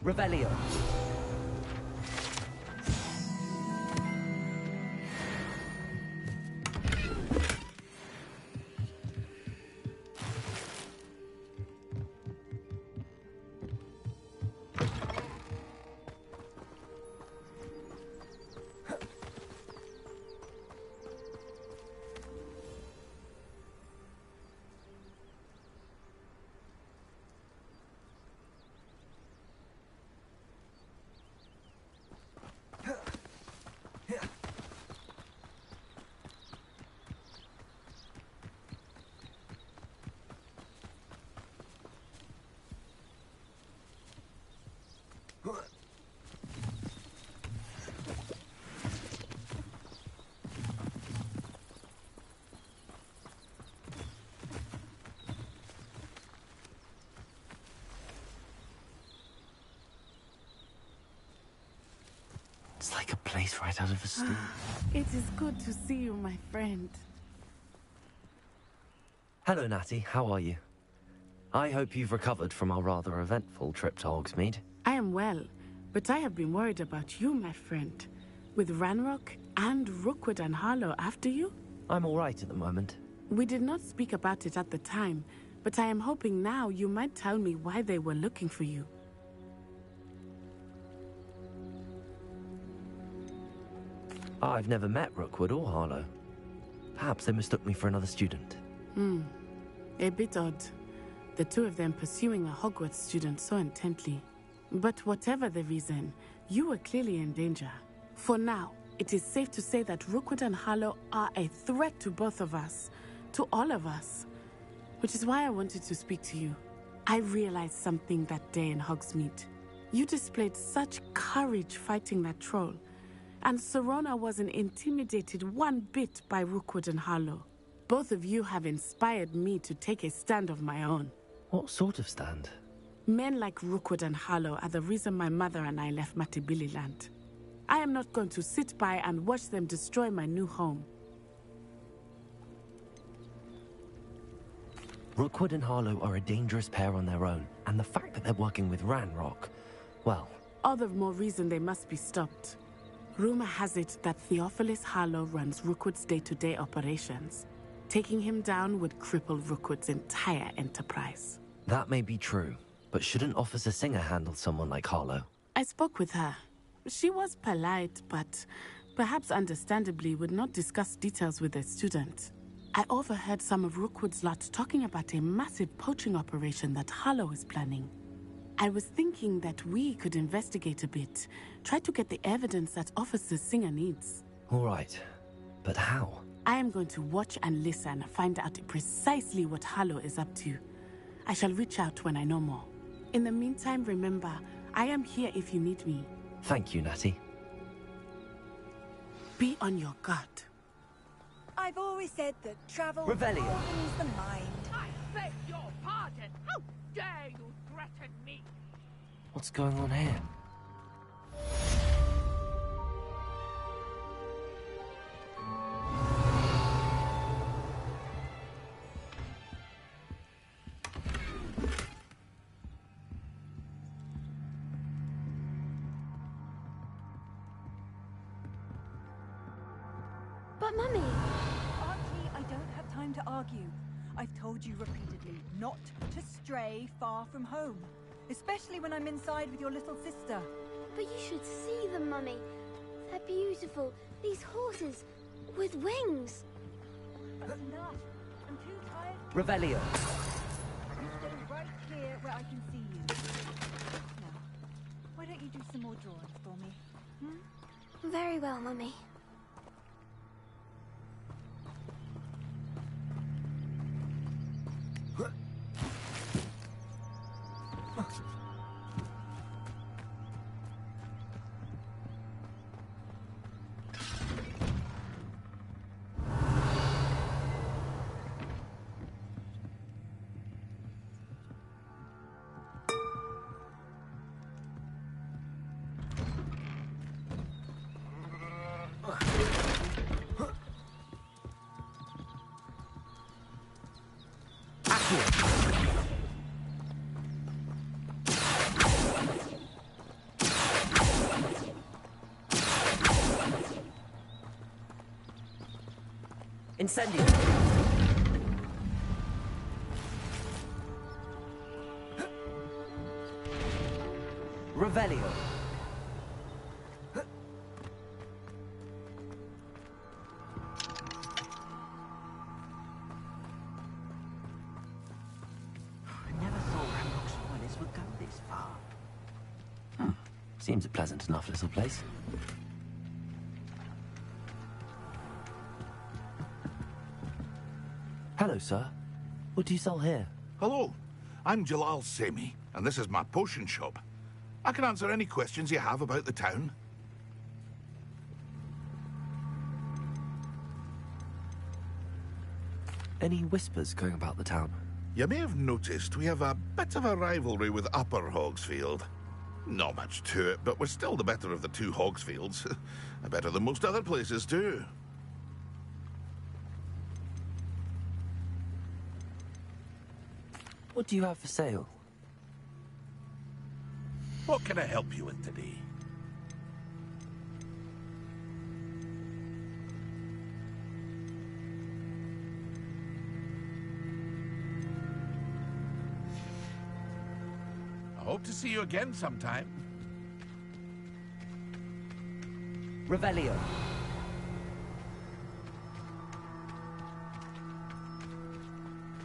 Revelio. It's like a place right out of a story. It is good to see you, my friend. Hello, Natty. How are you? I hope you've recovered from our rather eventful trip to Hogsmeade. I am well, but I have been worried about you, my friend. With Ranrock and Rookwood and Harlow after you? I'm all right at the moment. We did not speak about it at the time, but I am hoping now you might tell me why they were looking for you. I've never met Rookwood or Harlow. Perhaps they mistook me for another student. A bit odd. The two of them pursuing a Hogwarts student so intently. But whatever the reason, you were clearly in danger. For now, it is safe to say that Rookwood and Harlow are a threat to both of us. To all of us. Which is why I wanted to speak to you. I realized something that day in Hogsmeade. You displayed such courage fighting that troll. And Serona wasn't intimidated one bit by Rookwood and Harlow. Both of you have inspired me to take a stand of my own. What sort of stand? Men like Rookwood and Harlow are the reason my mother and I left Matibili land. I am not going to sit by and watch them destroy my new home. Rookwood and Harlow are a dangerous pair on their own, and the fact that they're working with Ranrock, well... All the more reason they must be stopped. Rumor has it that Theophilus Harlow runs Rookwood's day-to-day operations. Taking him down would cripple Rookwood's entire enterprise. That may be true, but shouldn't Officer Singer handle someone like Harlow? I spoke with her. She was polite, but perhaps understandably would not discuss details with a student. I overheard some of Rookwood's lot talking about a massive poaching operation that Harlow is planning. I was thinking that we could investigate a bit, try to get the evidence that Officer Singer needs. All right, but how? I am going to watch and listen, find out precisely what Harlow is up to. I shall reach out when I know more. In the meantime, remember, I am here if you need me. Thank you, Natty. Be on your guard. I've always said that travel Revelio. broadens the mind. I beg your pardon! How dare you threaten me? What's going on here? But Mummy... Archie, I don't have time to argue. I've told you repeatedly not to stray far from home. Especially when I'm inside with your little sister. But you should see them, Mummy. They're beautiful. These horses with wings. That's enough. I'm too tired. Revelio. You stay right here where I can see you. Now, why don't you do some more drawings for me? Hmm? Very well, Mummy. Incendio! Revelio! Seems a pleasant enough little place. Hello, sir. What do you sell here? Hello, I'm Jalal Semi, and this is my potion shop. I can answer any questions you have about the town. Any whispers going about the town? You may have noticed we have a bit of a rivalry with Upper Hogsfield. Not much to it, but we're still the better of the two Hogsfields. Better than most other places, too. What do you have for sale? What can I help you with today? I hope to see you again sometime. Revelio.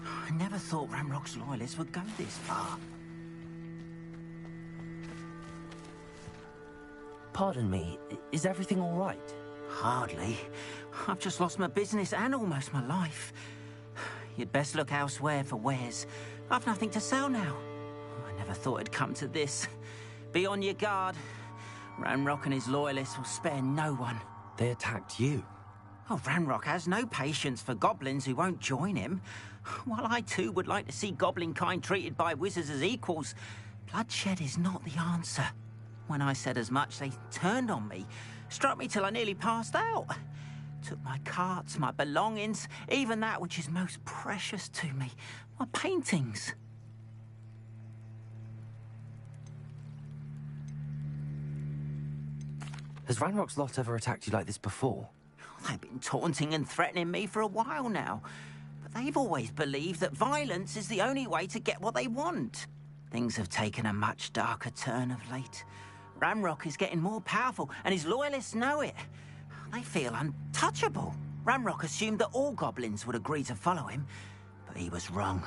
I never thought Ramrock's loyalists would go this far. Pardon me, is everything all right? Hardly. I've just lost my business and almost my life. You'd best look elsewhere for wares. I've nothing to sell now. I never thought it'd come to this. Be on your guard. Ramrock and his loyalists will spare no one. They attacked you. Oh, Ramrock has no patience for goblins who won't join him. While I too would like to see goblin kind treated by wizards as equals, bloodshed is not the answer. When I said as much, they turned on me, struck me till I nearly passed out. Took my carts, my belongings, even that which is most precious to me, my paintings. Has Ranrock's lot ever attacked you like this before? They've been taunting and threatening me for a while now. But they've always believed that violence is the only way to get what they want. Things have taken a much darker turn of late. Ramrock is getting more powerful, and his loyalists know it. They feel untouchable. Ramrock assumed that all goblins would agree to follow him, but he was wrong.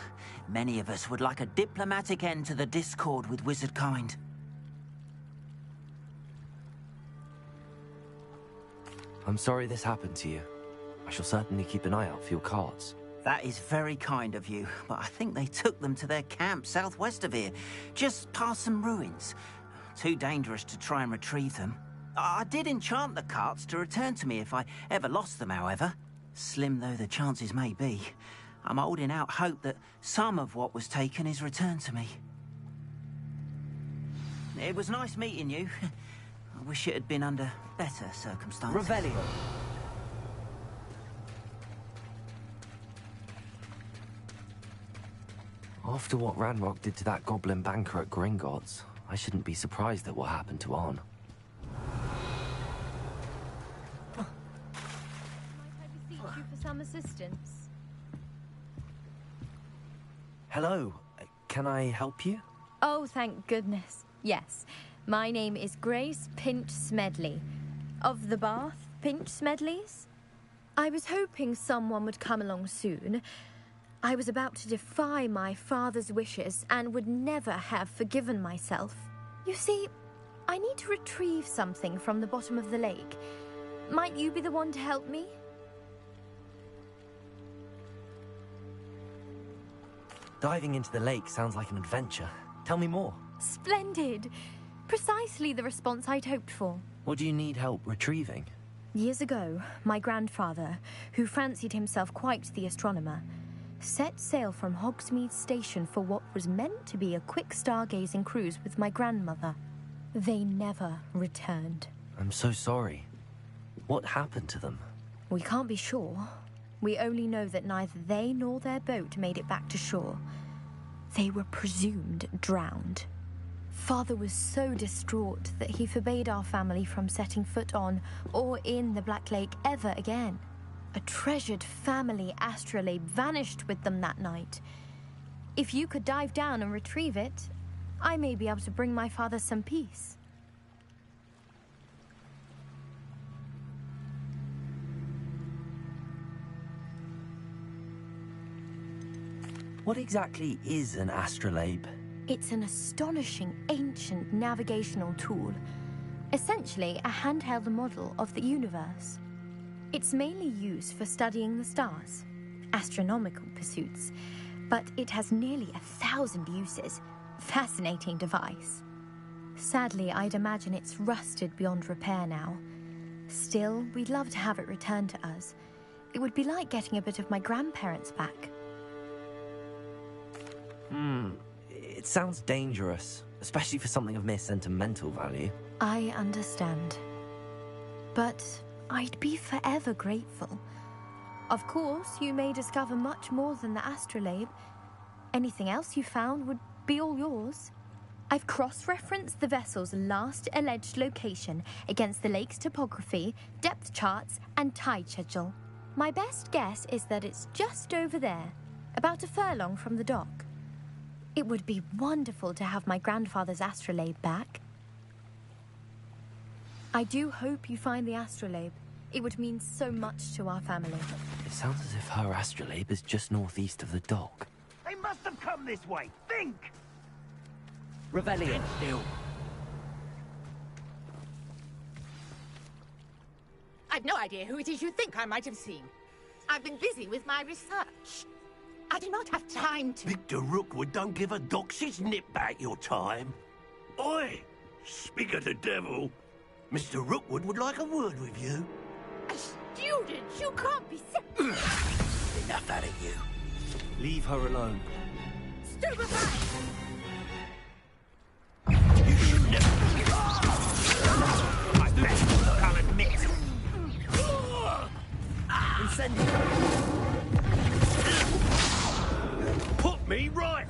Many of us would like a diplomatic end to the discord with wizard kind. I'm sorry this happened to you. I shall certainly keep an eye out for your carts. That is very kind of you, but I think they took them to their camp southwest of here, just past some ruins. Too dangerous to try and retrieve them. I did enchant the carts to return to me if I ever lost them, however. Slim though the chances may be, I'm holding out hope that some of what was taken is returned to me. It was nice meeting you. I wish it had been under better circumstances. Revelio. After what Ranrock did to that goblin banker at Gringotts, I shouldn't be surprised at what happened to Arn. Might I beseech you for some assistance? Hello, can I help you? Oh, thank goodness. Yes. My name is Grace Pinch Smedley. Of the Bath Pinch Smedleys? I was hoping someone would come along soon. I was about to defy my father's wishes and would never have forgiven myself. You see, I need to retrieve something from the bottom of the lake. Might you be the one to help me? Diving into the lake sounds like an adventure. Tell me more. Splendid! Precisely the response I'd hoped for. What do you need help retrieving? Years ago, my grandfather, who fancied himself quite the astronomer, set sail from Hogsmeade Station for what was meant to be a quick stargazing cruise with my grandmother. They never returned. I'm so sorry. What happened to them? We can't be sure. We only know that neither they nor their boat made it back to shore. They were presumed drowned. Father was so distraught that he forbade our family from setting foot on or in the Black Lake ever again. A treasured family astrolabe vanished with them that night. If you could dive down and retrieve it, I may be able to bring my father some peace. What exactly is an astrolabe? It's an astonishing ancient navigational tool, essentially a handheld model of the universe. It's mainly used for studying the stars, astronomical pursuits, but it has nearly 1,000 uses. Fascinating device. Sadly, I'd imagine it's rusted beyond repair now. Still, we'd love to have it returned to us. It would be like getting a bit of my grandparents back. It sounds dangerous, especially for something of mere sentimental value. I understand. But I'd be forever grateful. Of course, you may discover much more than the astrolabe. Anything else you found would be all yours. I've cross-referenced the vessel's last alleged location against the lake's topography, depth charts, and tide schedule. My best guess is that it's just over there, about a furlong from the dock. It would be wonderful to have my grandfather's astrolabe back. I do hope you find the astrolabe. It would mean so much to our family. It sounds as if her astrolabe is just northeast of the dock. They must have come this way. Think! Revelio. Still. I've no idea who it is you think I might have seen. I've been busy with my research. I do not have time to... Victor Rookwood don't give a doxy's nip back your time. Oi! Speak of the devil. Mr. Rookwood would like a word with you. A student? You can't be Enough out of you. Leave her alone. stupefied! You should never... I bet I'll admit. Incendio. Put me right!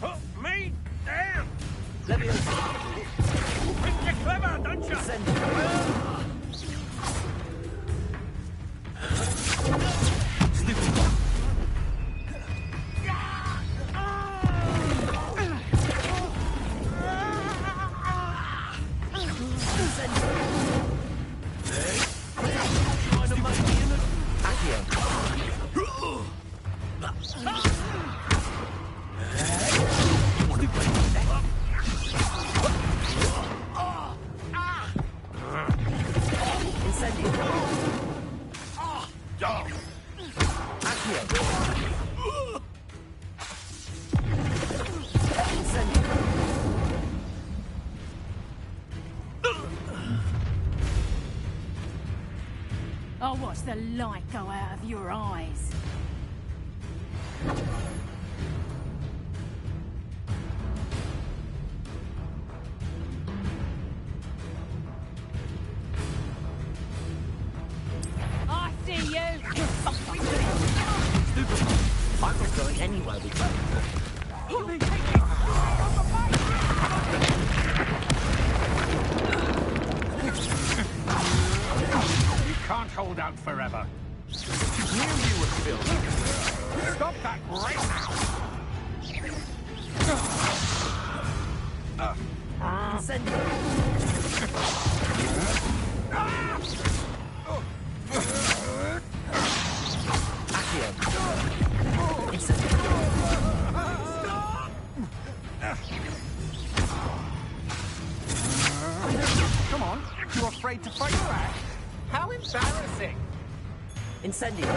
Put me down! Think you're clever, don't you? I'll watch the light go out of your eyes. I see you! I'm not going anywhere with you. Let me take you! Can't hold out forever. Knew you would fill. Stop that right now. Incendio. Accio. Incendio. Come on, you afraid to fight back? How embarrassing! Incendio.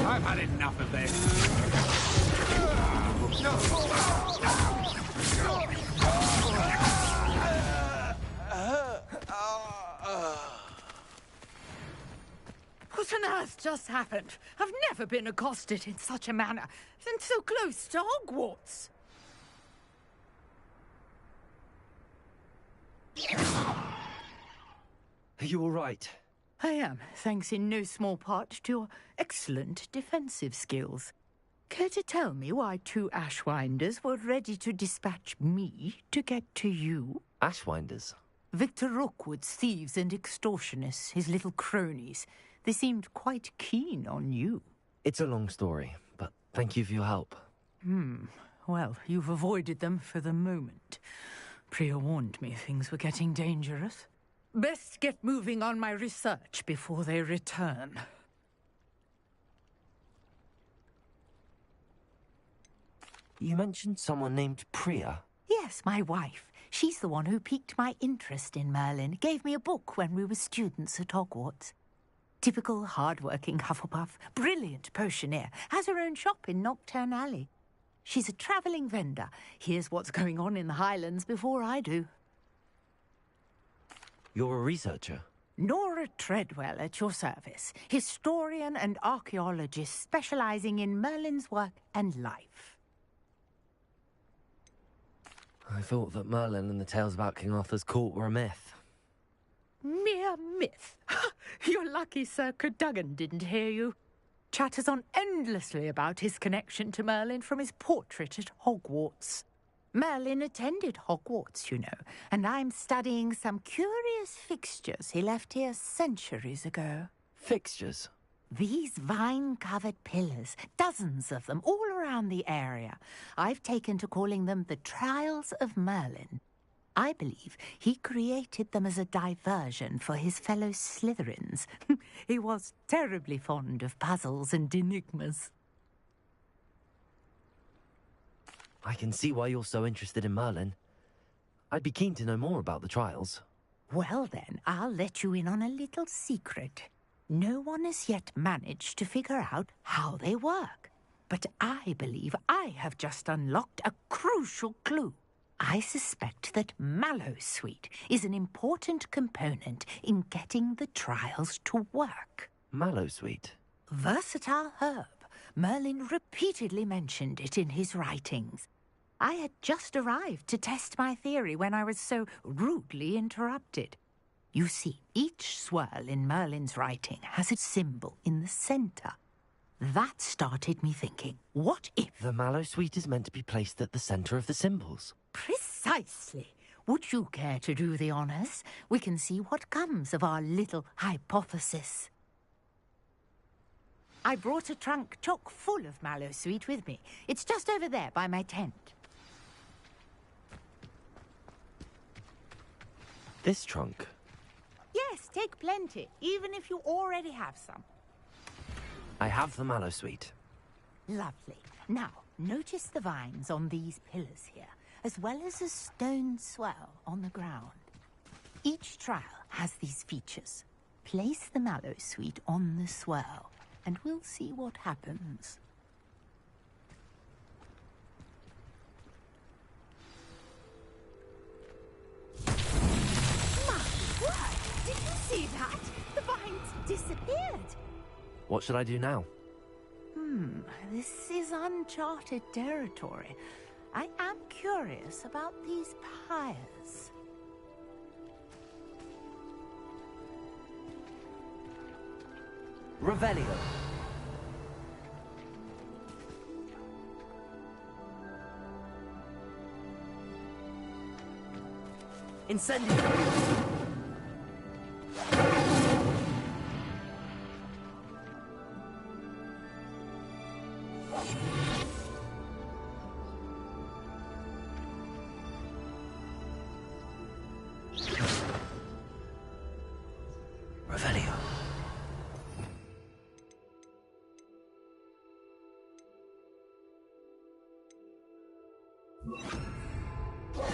I've had enough of this. What on earth just happened? I've never been accosted in such a manner, and so close to Hogwarts. Are you all right? I am, thanks in no small part to your excellent defensive skills. Care to tell me why 2 Ashwinders were ready to dispatch me to get to you? Ashwinders? Victor Rookwood's thieves and extortionists, his little cronies. They seemed quite keen on you. It's a long story, but thank you for your help. Well, you've avoided them for the moment. Priya warned me things were getting dangerous. Best get moving on my research before they return. You mentioned someone named Priya. Yes, my wife. She's the one who piqued my interest in Merlin. Gave me a book when we were students at Hogwarts. Typical hard-working Hufflepuff, brilliant potioneer, has her own shop in Knockturn Alley. She's a travelling vendor. Hears what's going on in the Highlands before I do. You're a researcher? Nora Treadwell at your service. Historian and archaeologist specialising in Merlin's work and life. I thought that Merlin and the tales about King Arthur's court were a myth. Mere myth. You're lucky Sir Cadogan didn't hear you. Chatters on endlessly about his connection to Merlin from his portrait at Hogwarts. Merlin attended Hogwarts, you know, and I'm studying some curious fixtures he left here centuries ago. Fixtures? These vine-covered pillars, dozens of them, all around the area. I've taken to calling them the Trials of Merlin. I believe he created them as a diversion for his fellow Slytherins. He was terribly fond of puzzles and enigmas. I can see why you're so interested in Merlin. I'd be keen to know more about the trials. Well then, I'll let you in on a little secret. No one has yet managed to figure out how they work. But I believe I have just unlocked a crucial clue. I suspect that Mallowsweet is an important component in getting the trials to work. Mallowsweet? Versatile herb. Merlin repeatedly mentioned it in his writings. I had just arrived to test my theory when I was so rudely interrupted. You see, each swirl in Merlin's writing has a symbol in the centre. That started me thinking, what if... The Mallowsweet is meant to be placed at the centre of the symbols. Precisely. Would you care to do the honours? We can see what comes of our little hypothesis. I brought a trunk chock full of Mallowsweet with me. It's just over there by my tent. This trunk? Yes, take plenty, even if you already have some. I have the Mallowsweet. Lovely. Now, notice the vines on these pillars here, as well as a stone swell on the ground. Each trial has these features. Place the Mallowsweet on the swell, and we'll see what happens. My word! Did you see that? The vines disappeared. What should I do now? This is uncharted territory. I am curious about these pyres. Revelio. Incendio. Revelio.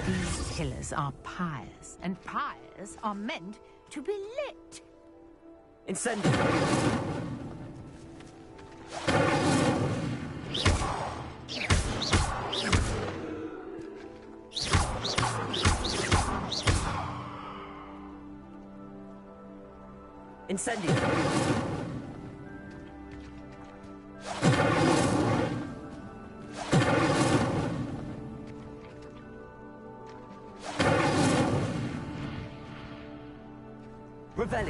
These pillars are pyres, and pyres are meant to be lit. Incendio. Incendio. Revelio.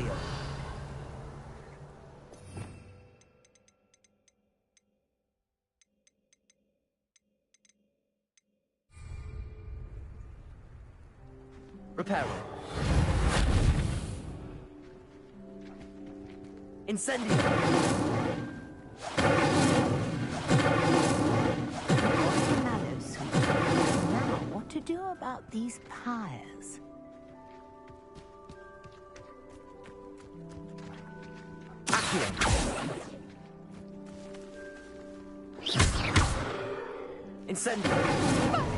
peril. Incendio. Mallow sweet. Now, what to do about these pyres? Accio. Incendio.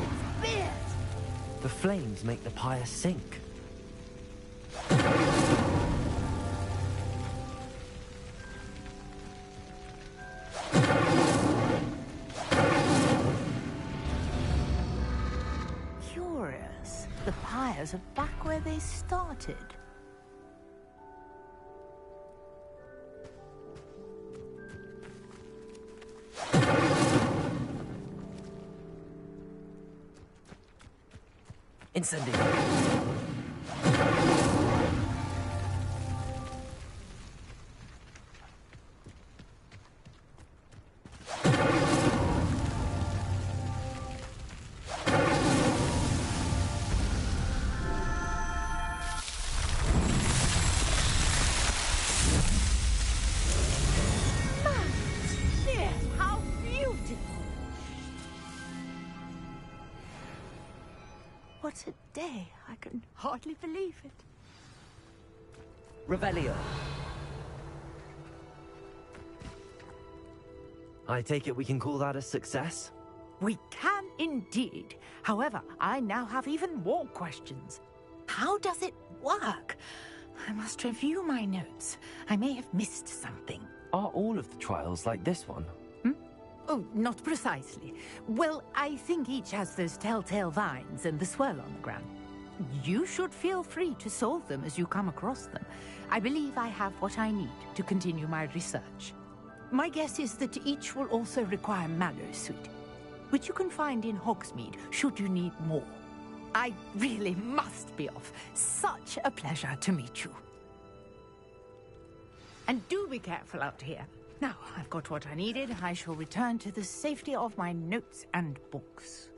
The flames make the pyre sink. Curious. The pyres are back where they started. Incendio. How beautiful! What a day. I can hardly believe it. Revelio. I take it we can call that a success? We can indeed. However, I now have even more questions. How does it work? I must review my notes. I may have missed something. Are all of the trials like this one? Oh, not precisely. Well, I think each has those telltale vines and the swirl on the ground. You should feel free to solve them as you come across them. I believe I have what I need to continue my research. My guess is that each will also require Mallowsweet, which you can find in Hogsmeade should you need more. I really must be off. Such a pleasure to meet you. And do be careful out here. Now, I've got what I needed. I shall return to the safety of my notes and books.